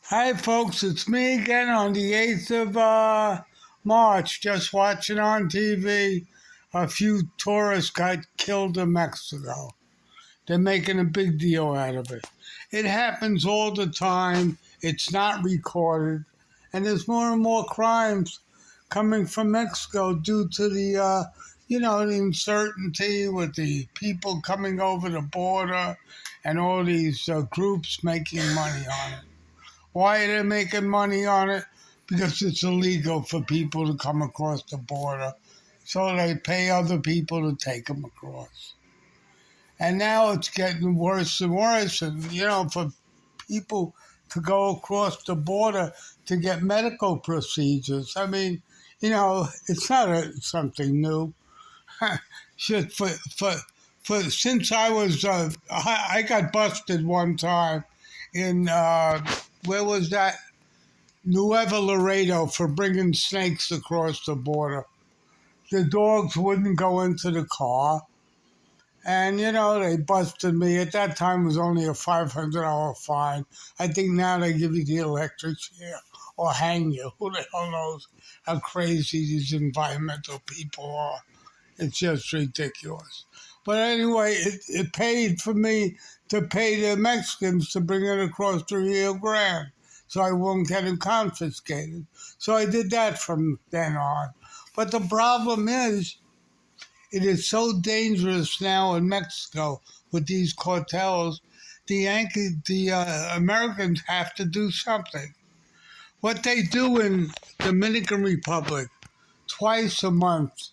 Hi, folks. It's me again on the 8th of March. Just watching on TV. A few tourists got killed in Mexico. They're making a big deal out of it. It happens all the time. It's not recorded. And there's more and more crimes coming from Mexico due to the uncertainty with the people coming over the border and all these groups making money on it. Why are they making money on it? Because it's illegal for people to come across the border. So they pay other people to take them across. And now it's getting worse and worse. And, for people to go across the border to get medical procedures, it's not something new. Shit, since I got busted one time in, where was that? Nuevo Laredo for bringing snakes across the border. The dogs wouldn't go into the car. And, they busted me. At that time, it was only a $500 fine. I think now they give you the electric chair or hang you. Who the hell knows how crazy these environmental people are? It's just ridiculous. But anyway, it paid for me to pay the Mexicans to bring it across the Rio Grande so I won't get it confiscated. So I did that from then on. But the problem is, it is so dangerous now in Mexico with these cartels. The Americans have to do something. What they do in Dominican Republic twice a month,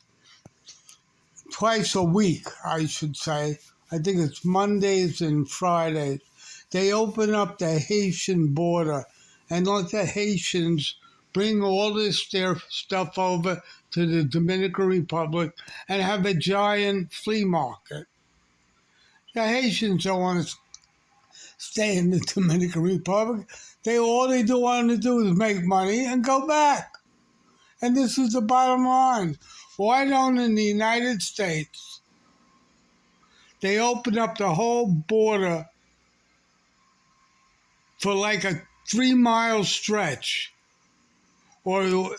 twice a week, I should say. I think it's Mondays and Fridays. They open up the Haitian border and let the Haitians bring all their stuff over to the Dominican Republic and have a giant flea market. The Haitians don't want to stay in the Dominican Republic. All they do want to do is make money and go back. And this is the bottom line. Why don't in the United States they open up the whole border for like a 3 mile stretch, or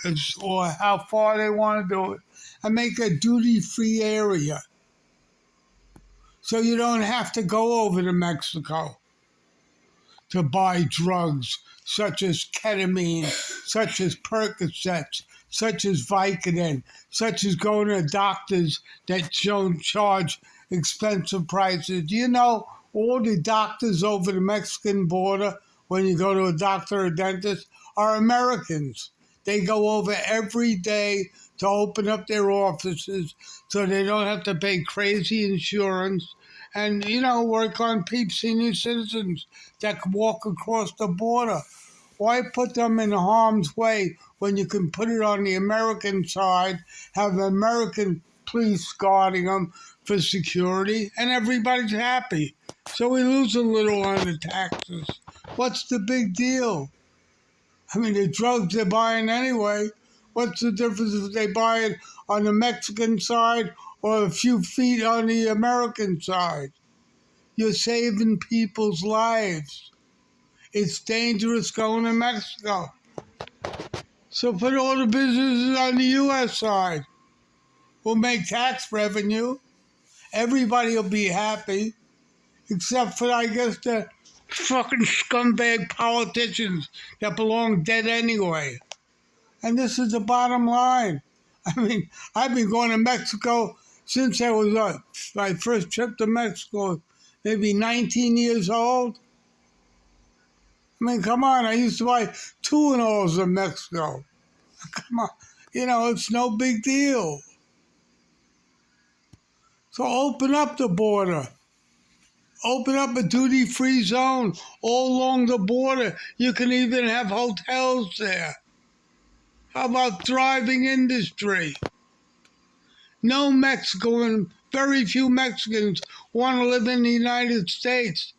how far they want to do it, and make a duty-free area so you don't have to go over to Mexico to buy drugs such as ketamine, such as Percocets, such as Vicodin, such as going to doctors that don't charge expensive prices. Do you know all the doctors over the Mexican border, when you go to a doctor or dentist, are Americans? They go over every day to open up their offices so they don't have to pay crazy insurance and, work on senior citizens that can walk across the border. Why put them in harm's way when you can put it on the American side, have American police guarding them for security, and everybody's happy? So we lose a little on the taxes. What's the big deal? The drugs they're buying anyway. What's the difference if they buy it on the Mexican side or a few feet on the American side? You're saving people's lives. It's dangerous going to Mexico. So put all the businesses on the U.S. side. We'll make tax revenue. Everybody will be happy, except for, I guess, the fucking scumbag politicians that belong dead anyway. And this is the bottom line. I've been going to Mexico since I was my first trip to Mexico, maybe 19 years old. Come on, I used to buy $2 in Mexico. Come on, it's no big deal. So open up the border. Open up a duty-free zone all along the border. You can even have hotels there. How about thriving industry? No Mexican, very few Mexicans want to live in the United States.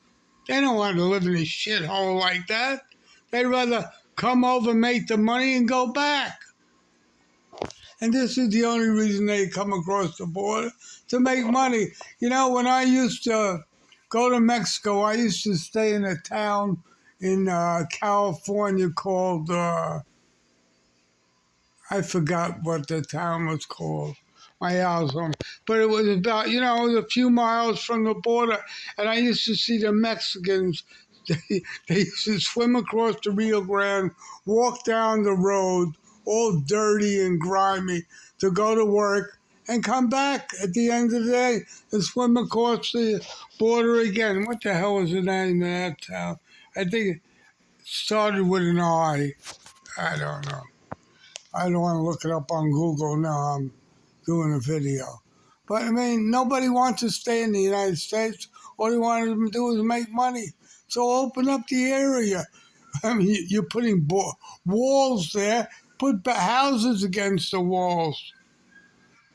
They don't want to live in a shithole like that. They'd rather come over, make the money, and go back. And this is the only reason they come across the border, to make money. When I used to go to Mexico, I used to stay in a town in California called, I forgot what the town was called. My house home. But it was about, it was a few miles from the border. And I used to see the Mexicans, they used to swim across the Rio Grande, walk down the road, all dirty and grimy, to go to work and come back at the end of the day and swim across the border again. What the hell was the name of that town? I think it started with an I. I don't know. I don't want to look it up on Google now. I'm doing a video. But I mean, nobody wants to stay in the United States. All they want to do is make money. So open up the area. I mean, you're putting walls there. Put houses against the walls.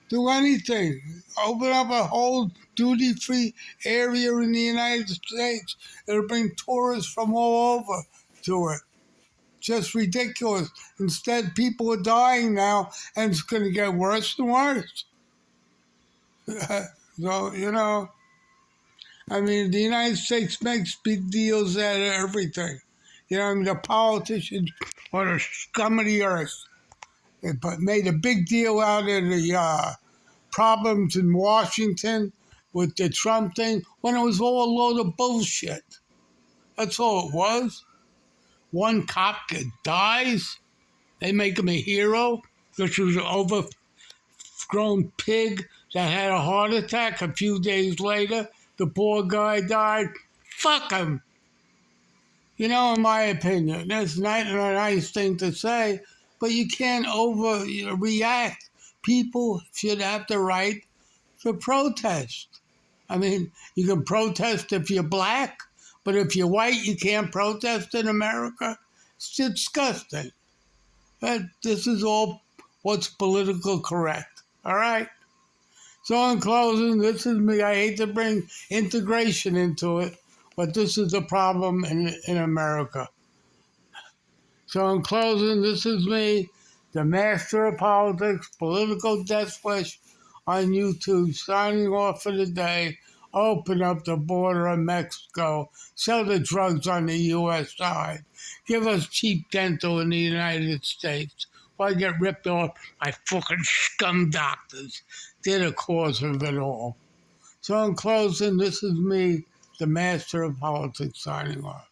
Do anything. Open up a whole duty-free area in the United States. It'll bring tourists from all over to it. Just ridiculous. Instead, people are dying now, and it's going to get worse and worse. So, I mean, the United States makes big deals out of everything. I mean, the politicians are the scum of the earth. But made a big deal out of the problems in Washington with the Trump thing when it was all a load of bullshit. That's all it was. One cop dies, they make him a hero, which was an overgrown pig that had a heart attack a few days later. The poor guy died. Fuck him. In my opinion, that's not a nice thing to say, but you can't overreact. People should have the right to protest. I mean, you can protest if you're black, but if you're white, you can't protest in America. It's disgusting. But this is all what's political correct. All right? So in closing, this is me. I hate to bring integration into it, but this is the problem in America. So in closing, this is me, the master of politics, political death wish on YouTube, signing off for the day. Open up the border of Mexico. Sell the drugs on the U.S. side. Give us cheap dental in the United States. Why get ripped off by fucking scum doctors? They're the cause of it all. So in closing, this is me, the master of politics, signing off.